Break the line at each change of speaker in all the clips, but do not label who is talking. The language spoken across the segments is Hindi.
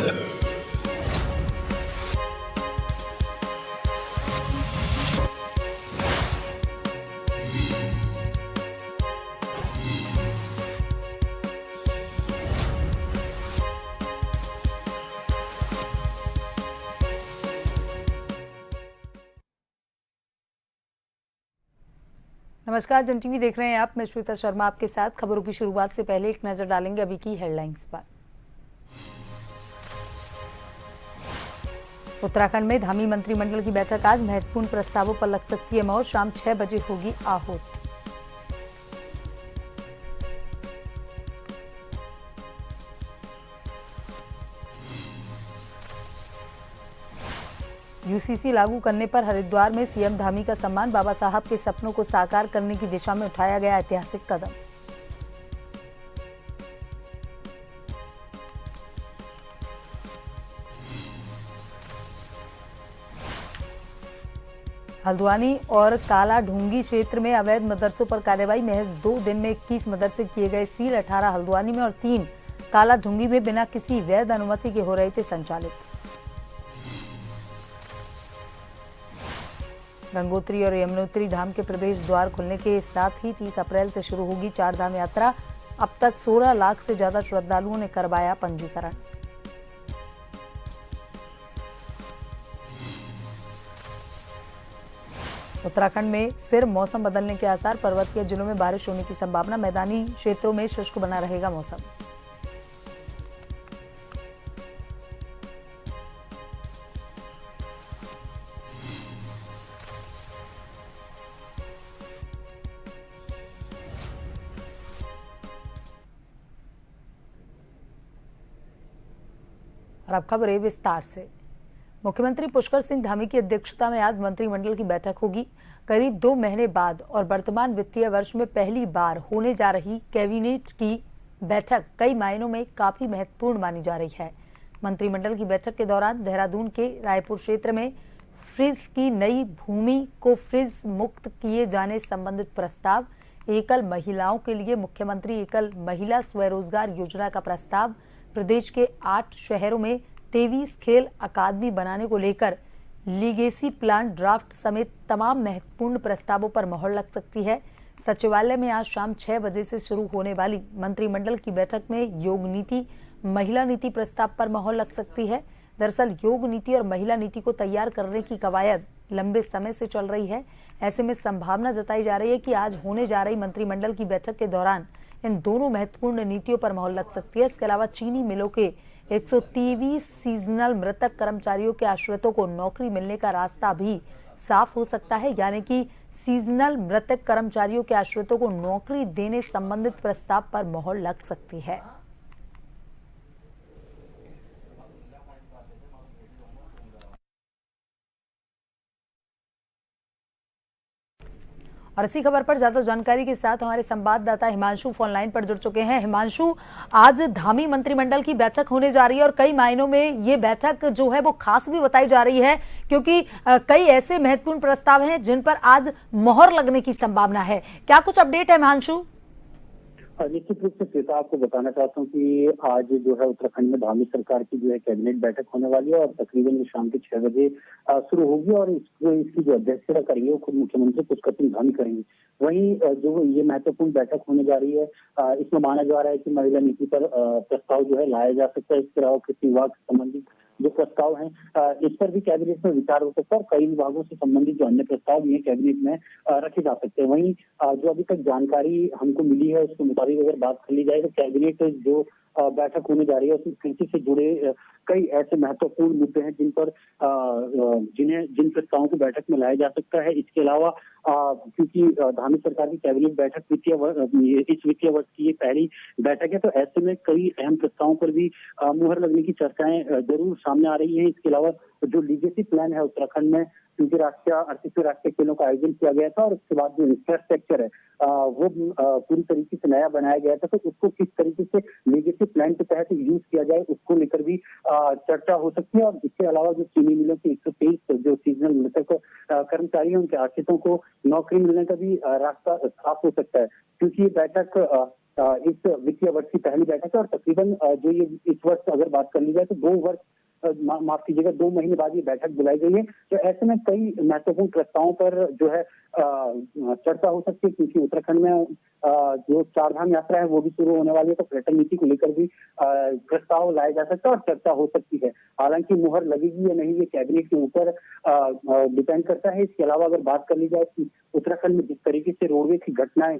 नमस्कार, जन टीवी देख रहे हैं आप। मैं श्वेता शर्मा आपके साथ। खबरों की शुरुआत से पहले एक नजर डालेंगे अभी की हेडलाइंस पर। उत्तराखंड में धामी मंत्रिमंडल की बैठक आज। महत्वपूर्ण प्रस्तावों पर लग सकती है मोहर। शाम 6 बजे होगी आहूत। यूसीसी लागू करने पर हरिद्वार में सीएम धामी का सम्मान। बाबा साहब के सपनों को साकार करने की दिशा में उठाया गया ऐतिहासिक कदम। हल्द्वानी और काला ढूंगी क्षेत्र में अवैध मदरसों पर कार्रवाई। महज 2 दिन में 21 मदरसे किए गए सील। 18 हल्द्वानी में और 3 काला ढूंगी में बिना किसी वैध अनुमति के हो रहे थे संचालित। गंगोत्री और यमुनोत्री धाम के प्रवेश द्वार खुलने के साथ ही 30 अप्रैल से शुरू होगी 4 धाम यात्रा। अब तक 16 लाख से ज्यादा श्रद्धालुओं ने करवाया पंजीकरण। उत्तराखंड में फिर मौसम बदलने के आसार। पर्वतीय जिलों में बारिश होने की संभावना। मैदानी क्षेत्रों में शुष्क बना रहेगा मौसम। और अब खबरें विस्तार से। मुख्यमंत्री पुष्कर सिंह धामी की अध्यक्षता में आज मंत्रिमंडल की बैठक होगी। करीब 2 महीने बाद और वर्तमान वित्तीय वर्ष में पहली बार होने जा रही कैबिनेट की बैठक कई मायनों में काफी महत्वपूर्ण मानी जा रही है। मंत्रिमंडल की बैठक के दौरान देहरादून के रायपुर क्षेत्र में फ्रिज की नई भूमि को फ्रिज मुक्त किए जाने संबंधित प्रस्ताव, एकल महिलाओं के लिए मुख्यमंत्री एकल महिला स्वरोजगार योजना का प्रस्ताव, प्रदेश के 8 शहरों में 23 खेल अकादमी बनाने को लेकर लीगेसी प्लान ड्राफ्ट समेत तमाम महत्वपूर्ण प्रस्तावों पर मोहर लग सकती है। सचिवालय में आज शाम 6 बजे से शुरू होने वाली मंत्रिमंडल की बैठक में योग नीति, महिला नीति प्रस्ताव पर मोहर लग सकती है। दरअसल योग नीति और महिला नीति को तैयार करने की कवायद लंबे समय से चल रही है। ऐसे में संभावना जताई जा रही है कि आज होने जा रही मंत्रिमंडल की बैठक के दौरान इन दोनों महत्वपूर्ण नीतियों पर मोहर लग सकती है। इसके अलावा चीनी मिलों के 123 सीजनल मृतक कर्मचारियों के आश्रितों को नौकरी मिलने का रास्ता भी साफ हो सकता है। यानी कि सीजनल मृतक कर्मचारियों के आश्रितों को नौकरी देने संबंधित प्रस्ताव पर मोहर लग सकती है। और इसी खबर पर ज्यादा जानकारी के साथ हमारे संवाददाता हिमांशु फोन लाइन पर जुड़ चुके हैं। हिमांशु, आज धामी मंत्रिमंडल की बैठक होने जा रही है और कई मायनों में ये बैठक जो है वो खास भी बताई जा रही है, क्योंकि कई ऐसे महत्वपूर्ण प्रस्ताव हैं जिन पर आज मोहर लगने की संभावना है। क्या कुछ अपडेट है हिमांशु?
निश्चित रूप से श्वेता, आपको बताना चाहता हूँ कि आज जो है उत्तराखंड में धामी सरकार की जो है कैबिनेट बैठक होने वाली है और तकरीबन शाम के 6 बजे शुरू होगी और इसकी जो अध्यक्षता करेंगे वो खुद मुख्यमंत्री पुष्कर सिंह धामी करेंगे। वहीं जो ये महत्वपूर्ण बैठक होने जा रही है, इसमें माना जा रहा है कि महिला नीति पर प्रस्ताव जो है लाया जा सकता है। इसके अलावा कृषि विभाग से संबंधित जो प्रस्ताव हैं इस पर भी कैबिनेट में विचार हो सकता है और कई विभागों से संबंधित जो अन्य प्रस्ताव भी कैबिनेट में रखे जा सकते हैं। वहीं जो अभी तक जानकारी हमको मिली है उसके मुताबिक अगर बात कर ली जाए तो कैबिनेट जो बैठक होने जा रही है उसमें कृषि से जुड़े कई ऐसे महत्वपूर्ण मुद्दे हैं जिन प्रस्तावों को बैठक में लाया जा सकता है। इसके अलावा क्योंकि धामी सरकार की कैबिनेट बैठक इस वित्तीय वर्ष की ये पहली बैठक है, तो ऐसे में कई अहम प्रस्तावों पर भी मुहर लगने की चर्चाएं जरूर सामने आ रही हैं। इसके अलावा जो लीगेसी प्लान है उत्तराखंड में, क्योंकि 38वें राष्ट्रीय खेलों का आयोजन किया गया था और उसके बाद जो इंफ्रास्ट्रक्चर है वो पूरी तरीके से नया बनाया गया था, तो उसको किस तरीके से लीगेसी प्लान के तहत यूज किया जाए उसको लेकर भी चर्चा हो सकती है। और इसके अलावा जो चीनी मिलों के 123 जो सीजनल मृतक कर्मचारी हैं उनके आश्रितों को नौकरी मिलने का भी रास्ता साफ हो सकता है, क्योंकि ये बैठक इस वित्तीय वर्ष की पहली बैठक है और तकरीबन जो ये इस वर्ष अगर बात कर ली जाए तो 2 वर्ष माफ कीजिएगा 2 महीने बाद ये बैठक बुलाई गई है। तो ऐसे में कई महत्वपूर्ण प्रस्तावों पर जो है चर्चा हो सकती है, क्योंकि उत्तराखंड में जो चारधाम यात्रा है वो भी शुरू होने वाली है, तो पर्यटन नीति को लेकर भी प्रस्ताव लाया जा सकता है और चर्चा हो सकती है। हालांकि मुहर लगेगी या नहीं ये कैबिनेट के ऊपर डिपेंड करता है। इसके अलावा अगर बात कर ली जाए कि उत्तराखंड में जिस तरीके से रोडवेज की घटनाएं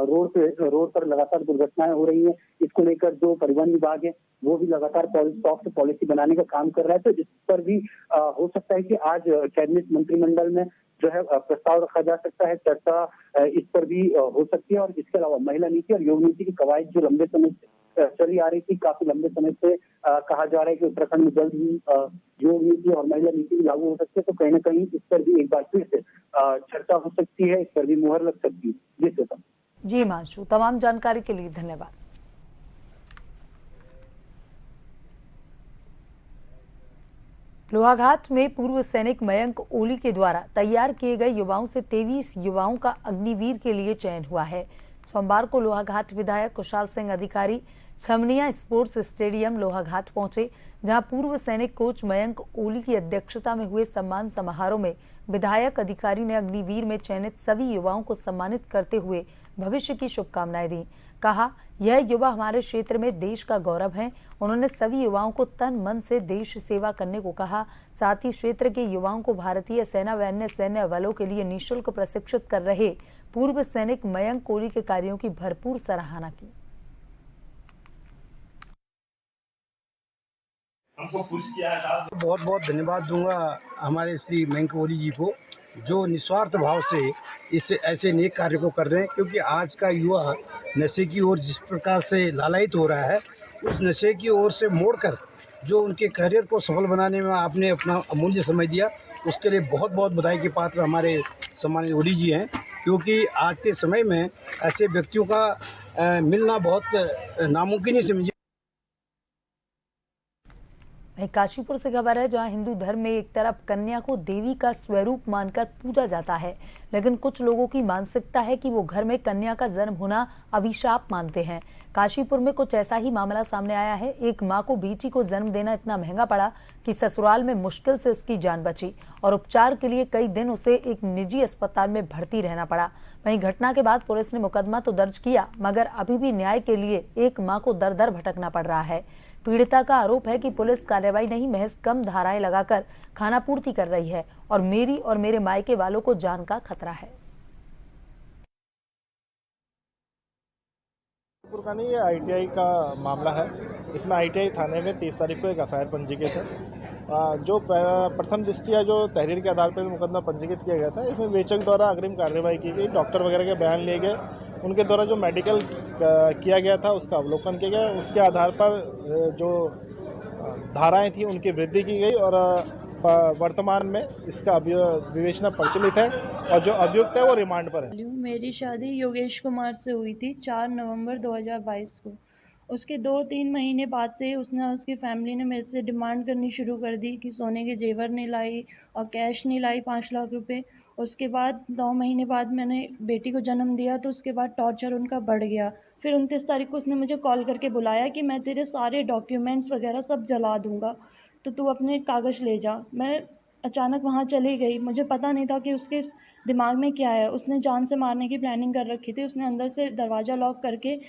रोड पर लगातार दुर्घटनाएं हो रही हैं, इसको लेकर जो परिवहन विभाग है वो भी लगातार सॉफ्ट पॉलिसी बनाने का काम कर रहा है। तो इस पर भी हो सकता है कि आज कैबिनेट मंत्रिमंडल में जो है प्रस्ताव रखा जा सकता है, चर्चा इस पर भी हो सकती है। और इसके अलावा महिला नीति और योग नीति की कवायद जो लंबे समय से चली आ रही थी, काफी लंबे समय से कहा जा रहा है कि उत्तराखंड में जल्द ही योग नीति और महिला नीति भी लागू हो सकती है, तो कहीं ना कहीं इस पर भी एक बार फिर से चर्चा हो सकती है, इस पर भी मुहर लग सकती है। जी श्वेता।
जी हिमांशु, तमाम जानकारी के लिए धन्यवाद। लोहाघाट में पूर्व सैनिक मयंक ओली के द्वारा तैयार किए गए युवाओं से 23 युवाओं का अग्निवीर के लिए चयन हुआ है। सोमवार को लोहाघाट विधायक कुशाल सिंह अधिकारी छमनिया स्पोर्ट्स स्टेडियम लोहाघाट पहुंचे, जहां पूर्व सैनिक कोच मयंक ओली की अध्यक्षता में हुए सम्मान समारोह में विधायक अधिकारी ने अग्निवीर में चयनित सभी युवाओं को सम्मानित करते हुए भविष्य की शुभकामनाएं दी। कहा, यह युवा हमारे क्षेत्र में देश का गौरव हैं। उन्होंने सभी युवाओं को तन मन से देश सेवा करने को कहा। साथ ही क्षेत्र के युवाओं को भारतीय सेना व अन्य सैन्य बलों के लिए निःशुल्क प्रशिक्षित कर रहे पूर्व सैनिक मयंक ओली के कार्यों की भरपूर सराहना की।
हमको पुश किया था।
बहुत बहुत धन्यवाद दूंगा हमारे श्री मयंक ओली जी को, जो निस्वार्थ भाव से इस ऐसे नेक कार्य को कर रहे हैं। क्योंकि आज का युवा नशे की ओर जिस प्रकार से लालायित हो रहा है, उस नशे की ओर से मोड़कर जो उनके करियर को सफल बनाने में आपने अपना अमूल्य समय दिया, उसके लिए बहुत बहुत बधाई के पात्र हमारे सम्मानित ओली जी हैं। क्योंकि आज के समय में ऐसे व्यक्तियों का मिलना बहुत नामुमकिन ही समझिए।
वहीं काशीपुर से खबर है, जहां हिंदू धर्म में एक तरफ कन्या को देवी का स्वरूप मानकर पूजा जाता है, लेकिन कुछ लोगों की मानसिकता है कि वो घर में कन्या का जन्म होना अभिशाप मानते हैं। काशीपुर में कुछ ऐसा ही मामला सामने आया है। एक मां को बेटी को जन्म देना इतना महंगा पड़ा कि ससुराल में मुश्किल से उसकी जान बची और उपचार के लिए कई दिन उसे एक निजी अस्पताल में भर्ती रहना पड़ा। वहीं घटना के बाद पुलिस ने मुकदमा तो दर्ज किया, मगर अभी भी न्याय के लिए एक मां को दर दर भटकना पड़ रहा है। पीड़िता का आरोप है कि पुलिस कार्रवाई नहीं, महज कम धाराएं लगाकर खानापूर्ति कर रही है और मेरी और मेरे मायके वालों को जान का खतरा है।
का नहीं, ये आईटीआई का मामला है। इसमें आईटीआई थाने में 30 तारीख को एक एफआईआर पंजीकृत है। जो प्रथम दृष्टया जो तहरीर के आधार पर मुकदमा पंजीकृत किया गया था, इसमें वेचक द्वारा अग्रिम कार्रवाई की गई, डॉक्टर वगैरह के बयान लिए गए, उनके द्वारा जो मेडिकल किया गया था उसका अवलोकन किया गया। उसके आधार पर जो धाराएं थी उनकी वृद्धि की गई और वर्तमान में इसका विवेचना प्रचलित है और जो अभियुक्त है वो रिमांड पर है।
मेरी शादी योगेश कुमार से हुई थी 4 नवंबर 2022 को। उसके 2-3 महीने बाद से उसने उसकी फैमिली ने मेरे से डिमांड करनी शुरू कर दी कि सोने के जेवर नहीं लाई और कैश नहीं लाई 5 लाख रुपए। उसके बाद 9 महीने बाद मैंने बेटी को जन्म दिया, तो उसके बाद टॉर्चर उनका बढ़ गया। फिर 29 तारीख को उसने मुझे कॉल करके बुलाया कि मैं तेरे सारे डॉक्यूमेंट्स वगैरह सब जला दूंगा, तो तू अपने कागज़ ले जा। मैं अचानक वहाँ चली गई, मुझे पता नहीं था कि उसके दिमाग में क्या है। उसने जान से मारने की प्लानिंग कर रखी थी। उसने अंदर से दरवाज़ा लॉक करके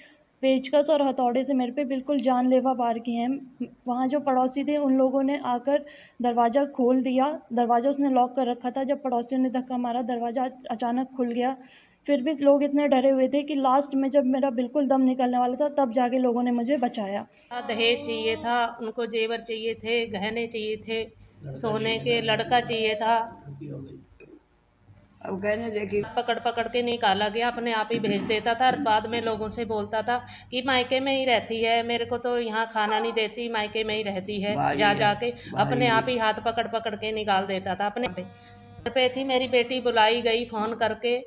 पेचकस और हथौड़े से मेरे पे बिल्कुल जानलेवा वार किए हैं। वहाँ जो पड़ोसी थे उन लोगों ने आकर दरवाज़ा खोल दिया। दरवाज़ा उसने लॉक कर रखा था। जब पड़ोसियों ने धक्का मारा, दरवाज़ा अचानक खुल गया। फिर भी लोग इतने डरे हुए थे कि लास्ट में जब मेरा बिल्कुल दम निकलने वाला था, तब जाके लोगों ने मुझे बचाया।
दहेज चाहिए था, उनको जेवर चाहिए थे, गहने चाहिए थे, सोने के, लड़का चाहिए था। अब गहने देखिए पकड़ पकड़ के निकाला गया, अपने आप ही भेज देता था। बाद में लोगों से बोलता था कि मायके में ही रहती है, मेरे को तो यहाँ खाना नहीं देती, मायके में ही रहती है। जा जाके अपने आप ही हाथ पकड़ पकड़ के निकाल देता था। अपने घर पे थी मेरी बेटी, बुलाई गई फ़ोन करके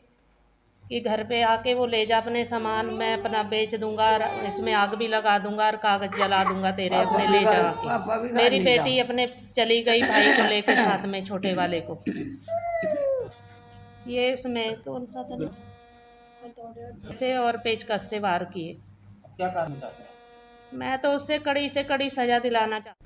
कि घर पे आके वो ले जा अपने सामान, मैं अपना बेच दूंगा, इसमें आग भी लगा दूंगा और कागज जला दूंगा तेरे, अपने ले जा के। मेरी बेटी अपने चली गई भाई को लेकर साथ में, छोटे वाले को। ये उसमें कौन सा था,
हथौड़े
से और पेचकस से वार किए।
क्या कारण चाहते हैं?
मैं तो उससे कड़ी से कड़ी सजा दिलाना चाहती।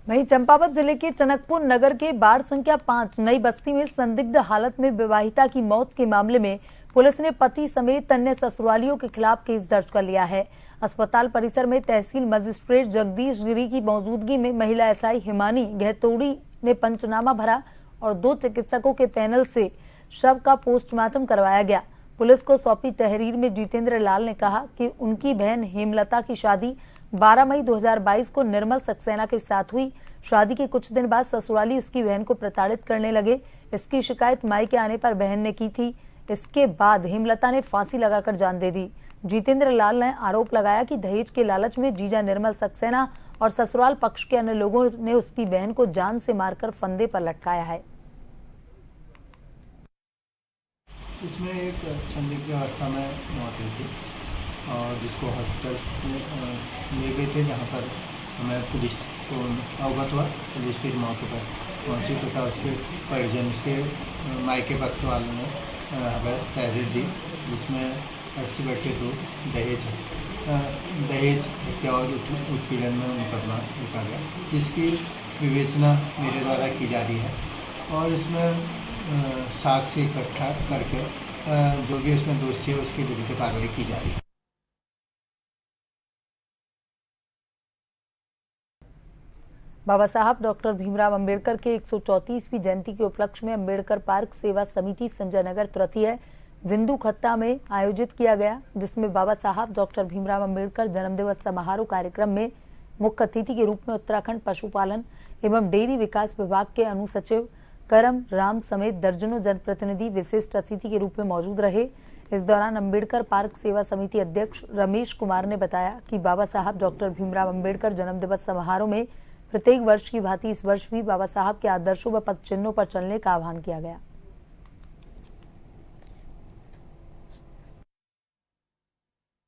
वहीं चंपावत जिले के चनकपुर नगर के वार्ड संख्या 5 नई बस्ती में संदिग्ध हालत में विवाहिता की मौत के मामले में पुलिस ने पति समेत अन्य ससुरालियों के खिलाफ केस दर्ज कर लिया है। अस्पताल परिसर में तहसील मजिस्ट्रेट जगदीश गिरी की मौजूदगी में महिला एसआई हिमानी गहतोड़ी ने पंचनामा भरा और 2 चिकित्सकों के पैनल से शव का पोस्टमार्टम करवाया गया। पुलिस को सौंपी तहरीर में जितेंद्र लाल ने कहा कि उनकी बहन हेमलता की शादी 12 मई 2022 को निर्मल सक्सेना के साथ हुई। शादी के कुछ दिन बाद ससुराली उसकी बहन को प्रताड़ित करने लगे। इसकी शिकायत मायके आने पर बहन ने की थी। इसके बाद हेमलता ने फांसी लगाकर जान दे दी। जितेंद्र लाल ने आरोप लगाया कि दहेज के लालच में जीजा निर्मल सक्सेना और ससुराल पक्ष के अन्य लोगों ने उसकी बहन को जान से मारकर फंदे पर लटकाया है।
इसमें एक संदिग्ध अवस्था में मौत हुई थी और जिसको हॉस्पिटल ले गए थे, जहां पर हमें पुलिस को अवगत हुआ। पुलिस फिर मौके पर पहुंची तथा उसके परिजन, उसके मायके पक्ष वालों ने हमें तहरीर दी, जिसमें 80/2 दहेज हत्या और उत्पीड़न में मुकदमा लिखा गया, जिसकी विवेचना मेरे द्वारा की जा रही है और इसमें साक्ष्य इकट्ठा करके जो भी इसमें दोषी है उसके विरुद्ध कार्रवाई की जा रही है।
बाबा साहब डॉक्टर भीमराव अंबेडकर के 134वीं जयंती के उपलक्ष्य में अंबेडकर पार्क सेवा समिति संजय नगर तृतीय बिंदु खत्ता में आयोजित किया गया, जिसमें बाबा साहब डॉक्टर भीमराव अंबेडकर जन्मदिवस समारोह कार्यक्रम में मुख्य अतिथि के रूप में उत्तराखंड पशुपालन एवं डेयरी विकास विभाग के अनुसचिव करम राम समेत दर्जनों जनप्रतिनिधि विशिष्ट अतिथि के रूप में मौजूद रहे। इस दौरान अंबेडकर पार्क सेवा समिति अध्यक्ष रमेश कुमार ने बताया कि बाबा साहब डॉक्टर भीमराव अंबेडकर जन्मदिवस समारोह में प्रत्येक वर्ष की भांति इस वर्ष भी बाबा साहब के आदर्शों व पद चिन्हों पर चलने का आह्वान किया गया।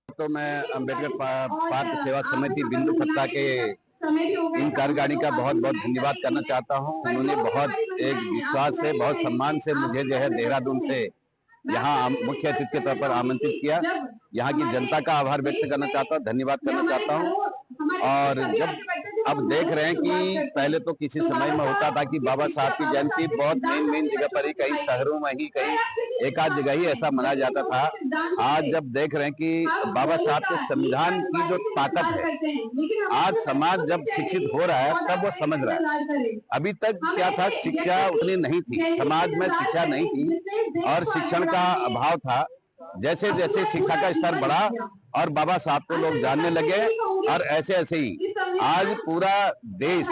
तो मैं अंबेडकर पार्क सेवा समिति बिंदु खत्ता के इन कार्यकारिणी का बहुत बहुत धन्यवाद करना चाहता हूं। उन्होंने बहुत एक विश्वास से, बहुत सम्मान से मुझे जो है देहरादून से यहाँ मुख्य अतिथि के तौर पर आमंत्रित किया। यहाँ की जनता का आभार व्यक्त करना चाहता हूँ, धन्यवाद करना चाहता हूँ। और जब अब देख रहे हैं कि पहले तो किसी समय में होता था कि बाबा साहब की जयंती बहुत मेन जगह पर ही, कई शहरों में ही, कई एक आध जगह ही ऐसा मनाया जाता था। आज जब देख रहे हैं कि बाबा साहब के संविधान की जो ताकत है, आज समाज जब शिक्षित हो रहा है तब वो समझ रहा है। अभी तक क्या था, शिक्षा उतनी नहीं थी, समाज में शिक्षा नहीं थी और शिक्षण का अभाव था। जैसे जैसे शिक्षा का स्तर बढ़ा और बाबा साहब को लोग जानने लगे और ऐसे ऐसे ही आज पूरा देश,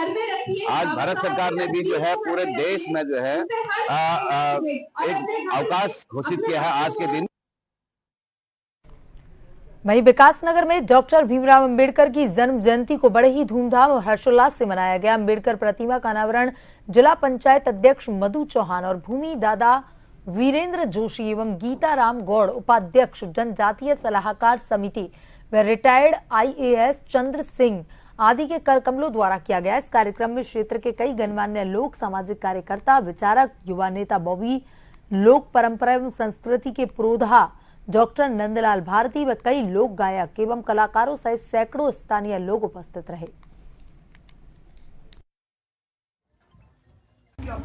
आज भारत सरकार ने भी जो है पूरे देश में जो है एक अवकाश घोषित किया है आज के दिन।
वहीं विकासनगर में डॉक्टर भीमराव अंबेडकर की जन्म जयंती को बड़े ही धूमधाम और हर्षोल्लास से मनाया गया। अंबेडकर प्रतिमा का अनावरण जिला पंचायत अध्यक्ष मधु चौहान और भूमि दादा वीरेंद्र जोशी एवं गीता राम गौड़ उपाध्यक्ष जनजातीय सलाहकार समिति व रिटायर्ड IAS चंद्र सिंह आदि के कर कमलों द्वारा किया गया। इस कार्यक्रम में क्षेत्र के कई गणमान्य लोग, सामाजिक कार्यकर्ता, विचारक, युवा नेता बॉबी, लोक परंपरा एवं संस्कृति के पुरोधा डॉक्टर नंदलाल भारती व कई लोक गायक एवं कलाकारों सहित सैकड़ों स्थानीय लोग उपस्थित रहे।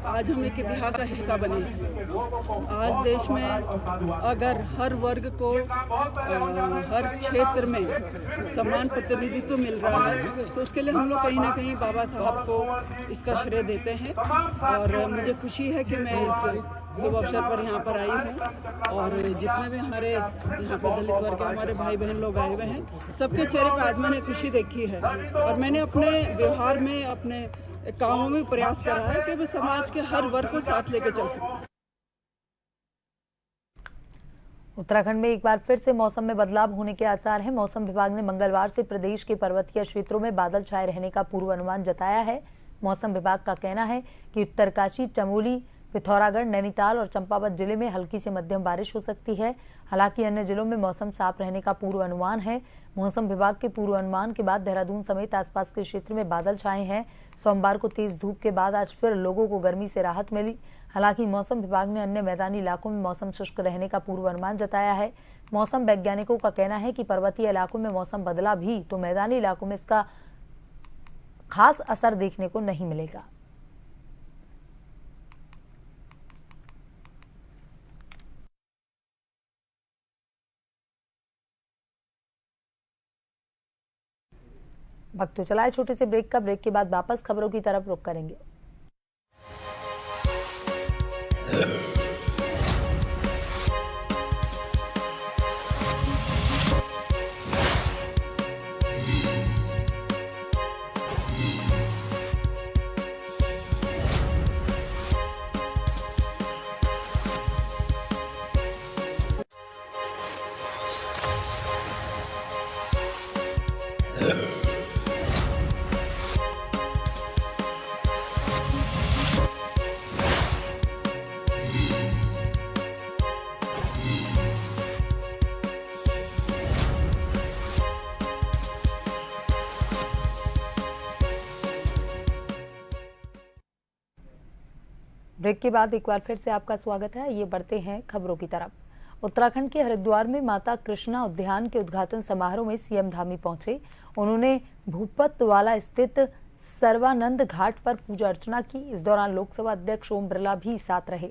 आज हम एक इतिहास का हिस्सा बने। आज देश में अगर हर वर्ग को हर क्षेत्र में समान प्रतिनिधित्व मिल रहा है तो उसके लिए हम लोग कहीं ना कहीं बाबा साहब को इसका श्रेय देते हैं। और मुझे खुशी है कि मैं इस शुभ अवसर पर यहाँ पर आई हूँ और जितने भी हमारे यहाँ पे दलित वर्ग के हमारे भाई बहन लोग आए हुए हैं, सबके चेहरे पर आज मैंने खुशी देखी है। और मैंने अपने व्यवहार में, अपने कामों में प्रयास कर रहा है कि मैं समाज के हर वर्ग को साथ लेकर चल सकूं।
उत्तराखंड में एक बार फिर से मौसम में बदलाव होने के आसार हैं। मौसम विभाग ने मंगलवार से प्रदेश के पर्वतीय क्षेत्रों में बादल छाए रहने का पूर्वानुमान जताया है। मौसम विभाग का कहना है कि उत्तरकाशी, चमोली, पिथौरागढ़, नैनीताल और चंपावत जिले में हल्की से मध्यम बारिश हो सकती है। हालांकि अन्य जिलों में मौसम साफ रहने का पूर्वानुमान है। मौसम विभाग के पूर्वानुमान के बाद देहरादून समेत आसपास के क्षेत्र में बादल छाए हैं। सोमवार को तेज धूप के बाद आज फिर लोगों को गर्मी से राहत मिली। हालांकि मौसम विभाग ने अन्य मैदानी इलाकों में मौसम शुष्क रहने का पूर्वानुमान जताया है। मौसम वैज्ञानिकों का कहना है कि पर्वतीय इलाकों में मौसम बदला भी तो मैदानी इलाकों में इसका खास असर देखने को नहीं मिलेगा। वक्त तो चलाए छोटे से ब्रेक का। ब्रेक के बाद वापस खबरों की तरफ रुख करेंगे। ब्रेक के बाद एक बार फिर से आपका स्वागत है। ये बढ़ते हैं खबरों की तरफ। उत्तराखंड के हरिद्वार में माता कृष्णा उद्यान के उद्घाटन समारोह में सीएम धामी पहुंचे। उन्होंने भूपतवाला स्थित सर्वानंद घाट पर पूजा अर्चना की। इस दौरान लोकसभा अध्यक्ष ओम बिरला भी साथ रहे।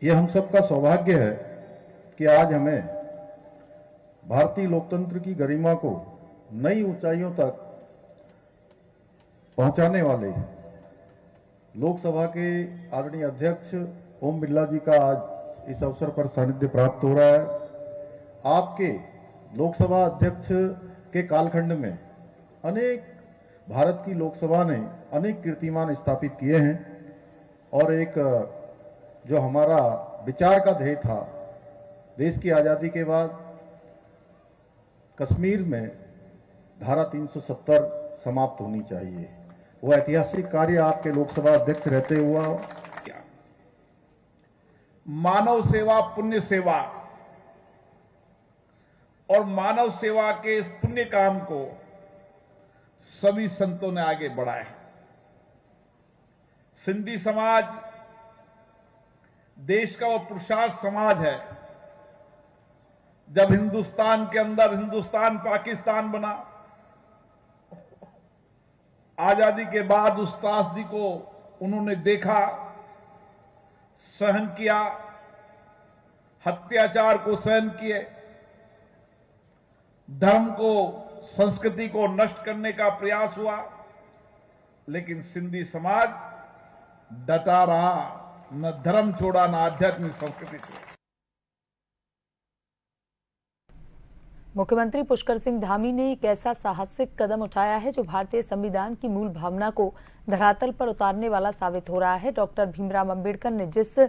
यह हम सबका सौभाग्य है कि आज हमें भारतीय लोकतंत्र की गरिमा को नई ऊंचाइयों तक पहुंचाने वाले लोकसभा के आदरणीय अध्यक्ष ओम बिरला जी का आज इस अवसर पर सानिध्य प्राप्त हो रहा है। आपके लोकसभा अध्यक्ष के कालखंड में भारत की लोकसभा ने अनेक कीर्तिमान स्थापित किए हैं और एक जो हमारा विचार का ध्येय था, देश की आज़ादी के बाद कश्मीर में धारा 370 समाप्त होनी चाहिए, वो ऐतिहासिक कार्य आपके लोकसभा अध्यक्ष रहते हुआ
मानव सेवा पुण्य सेवा और मानव सेवा के इस पुण्य काम को सभी संतों ने आगे बढ़ाया। सिंधी समाज देश का वो पुरुषार्थ समाज है। जब हिंदुस्तान के अंदर हिंदुस्तान पाकिस्तान बना, आजादी के बाद उस त्रासदी को उन्होंने देखा, सहन किया, अत्याचार को सहन किए, धर्म को संस्कृति को नष्ट करने का प्रयास हुआ, लेकिन सिंधी समाज डटा रहा, न धर्म छोड़ा न आध्यात्मिक संस्कृति छोड़ा।
मुख्यमंत्री पुष्कर सिंह धामी ने एक ऐसा साहसिक कदम उठाया है जो भारतीय संविधान की मूल भावना को धरातल पर उतारने वाला साबित हो रहा है। डॉक्टर भीमराव अंबेडकर ने जिस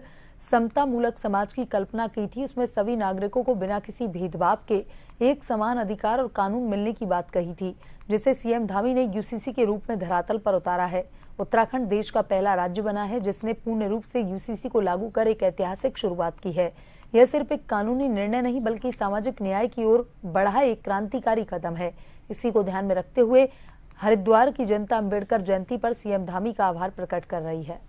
समता मूलक समाज की कल्पना की थी, उसमें सभी नागरिकों को बिना किसी भेदभाव के एक समान अधिकार और कानून मिलने की बात कही थी, जिसे सीएम धामी ने यूसीसी के रूप में धरातल पर उतारा है। उत्तराखंड देश का पहला राज्य बना है जिसने पूर्ण रूप से यूसीसी को लागू कर एक ऐतिहासिक शुरुआत की है। यह सिर्फ एक कानूनी निर्णय नहीं बल्कि सामाजिक न्याय की ओर बढ़ा एक क्रांतिकारी कदम है। इसी को ध्यान में रखते हुए हरिद्वार की जनता अंबेडकर जयंती पर सीएम धामी का आभार प्रकट कर रही है।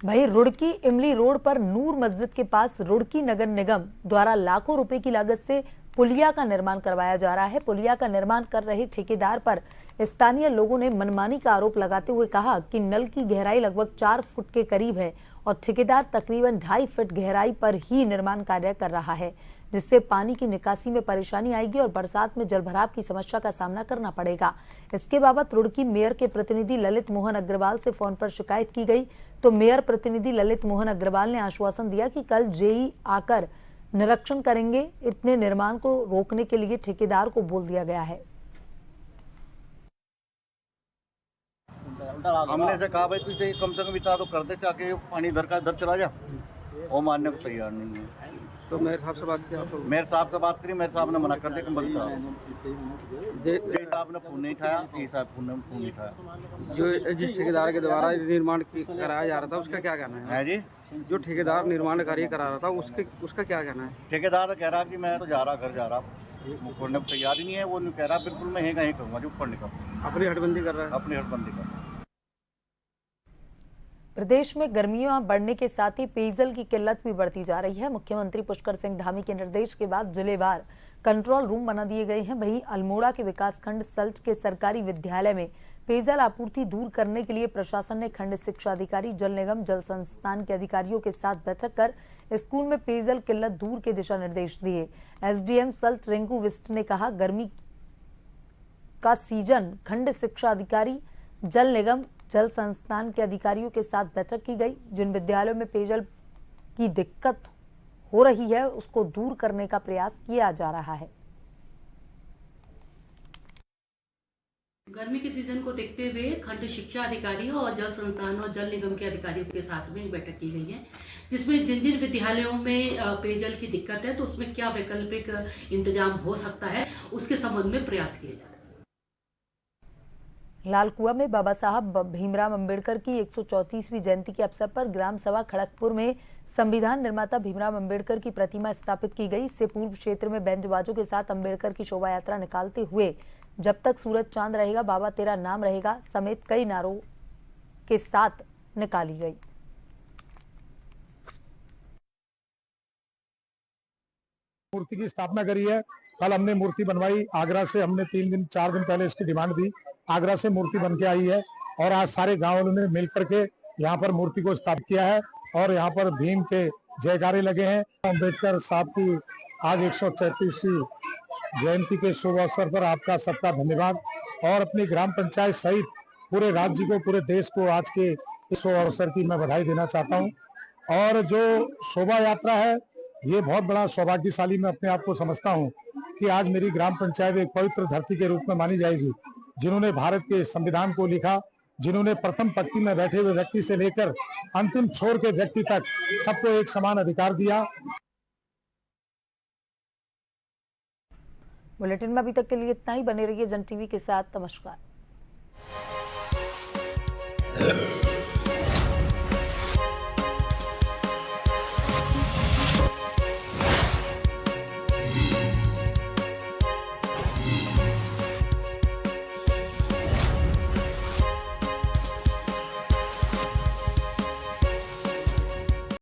वहीं रुड़की इमली रोड पर नूर मस्जिद के पास रुड़की नगर निगम द्वारा लाखों रुपए की लागत से पुलिया का निर्माण करवाया जा रहा है। पुलिया का निर्माण कर रहे ठेकेदार पर स्थानीय लोगों ने मनमानी का आरोप लगाते हुए कहा कि नल की गहराई लगभग 4 फुट के करीब है और ठेकेदार तकरीबन 2.5 फुट गहराई पर ही निर्माण कार्य कर रहा है, जिससे पानी की निकासी में परेशानी आएगी और बरसात में जलभराव की समस्या का सामना करना पड़ेगा। इसके बाबत रुड़की मेयर के प्रतिनिधि ललित मोहन अग्रवाल से फोन पर शिकायत की गई तो मेयर प्रतिनिधि ललित मोहन अग्रवाल ने आश्वासन दिया कि कल जेई आकर निरीक्षण करेंगे। इतने निर्माण को रोकने के लिए ठेकेदार को बोल दिया गया है।
हमने से कहा भाई तू इसे कम से कम इतना तो कर दे ताकि पानी इधर का इधर चला जा, वो मानने को तैयार नहीं है। तो मेयर साहब से बात की आप लोग?
मेयर साहब से बात करी, मेयर साहब ने मना कर दिया कि बंद कराओ। जय साहब ने फोन नहीं उठाया, ए साहब फोन नहीं उठाया।
जो जिस ठेकेदार के द्वारा निर्माण कराया जा रहा था उसका क्या कहना है?
जी,
जो ठेकेदार निर्माण कार्य करा रहा था उसका क्या कहना है?
ठेकेदार कह रहा कि मैं तो जा रहा, घर जा रहा, पढ़ने को तैयार ही नहीं है। वो नहीं कह रहा बिल्कुल मैं यहीं कहीं करूँगा जो पढ़ने का,
अपनी हटबंदी कर रहा है।
अपनी हटबंदी का।
प्रदेश में गर्मियां बढ़ने के साथ ही पेयजल की किल्लत भी बढ़ती जा रही है। मुख्यमंत्री पुष्कर सिंह धामी के निर्देश के बाद जिलेवार कंट्रोल रूम बना दिए गए हैं। वहीं अल्मोड़ा के विकासखंड सल्ट के सरकारी विद्यालय में पेयजल आपूर्ति दूर करने के लिए प्रशासन ने खंड शिक्षा अधिकारी, जल निगम, जल संस्थान के अधिकारियों के साथ बैठक कर स्कूल में पेयजल किल्लत दूर के दिशा निर्देश दिए। एसडीएम सल्ट रिंकू विस्ट ने कहा, गर्मी का सीजन, खंड शिक्षा अधिकारी, जल निगम, जल संस्थान के अधिकारियों के साथ बैठक की गई। जिन विद्यालयों में पेयजल की दिक्कत हो रही है उसको दूर करने का प्रयास किया जा रहा है।
गर्मी के सीजन को देखते हुए खंड शिक्षा अधिकारी और जल संस्थान और जल निगम के अधिकारियों के साथ में एक बैठक की गई है, जिसमें जिन जिन विद्यालयों में पेयजल की दिक्कत है तो उसमें क्या वैकल्पिक इंतजाम हो सकता है उसके संबंध में प्रयास किए जा रहे हैं।
लालकुआ में बाबा साहब भीमराव अंबेडकर की 134वीं जयंती के अवसर पर ग्राम सभा खड़गपुर में संविधान निर्माता भीमराव अंबेडकर की प्रतिमा स्थापित की गई। इससे पूर्व क्षेत्र में बैंड बाजों के साथ अंबेडकर की शोभा यात्रा निकालते हुए जब तक सूरज चांद रहेगा बाबा तेरा नाम रहेगा समेत कई नारों के साथ निकाली गई।
मूर्ति की स्थापना करी है। कल हमने मूर्ति बनवाई आगरा से। हमने 4 दिन पहले इसकी डिमांड दी। आगरा से मूर्ति बन के आई है और आज सारे गांव ने मिल करके यहाँ पर मूर्ति को स्थापित किया है और यहाँ पर भीम के जयकारे लगे हैं। अम्बेडकर साहब की आज 134वीं जयंती के शुभ अवसर पर आपका सबका धन्यवाद और अपनी ग्राम पंचायत सहित पूरे राज्य को, पूरे देश को आज के इस शुभ अवसर की मैं बधाई देना चाहता हूँ। और जो शोभा यात्रा है ये बहुत बड़ा सौभाग्यशाली मैं अपने आप को समझता हूँ कि आज मेरी ग्राम पंचायत एक पवित्र धरती के रूप में मानी जाएगी। जिन्होंने भारत के संविधान को लिखा, जिन्होंने प्रथम पंक्ति में बैठे हुए व्यक्ति से लेकर अंतिम छोर के व्यक्ति तक सबको एक समान अधिकार दिया।
बुलेटिन में अभी तक के लिए इतना ही। बने रहिए जन टीवी के साथ। नमस्कार।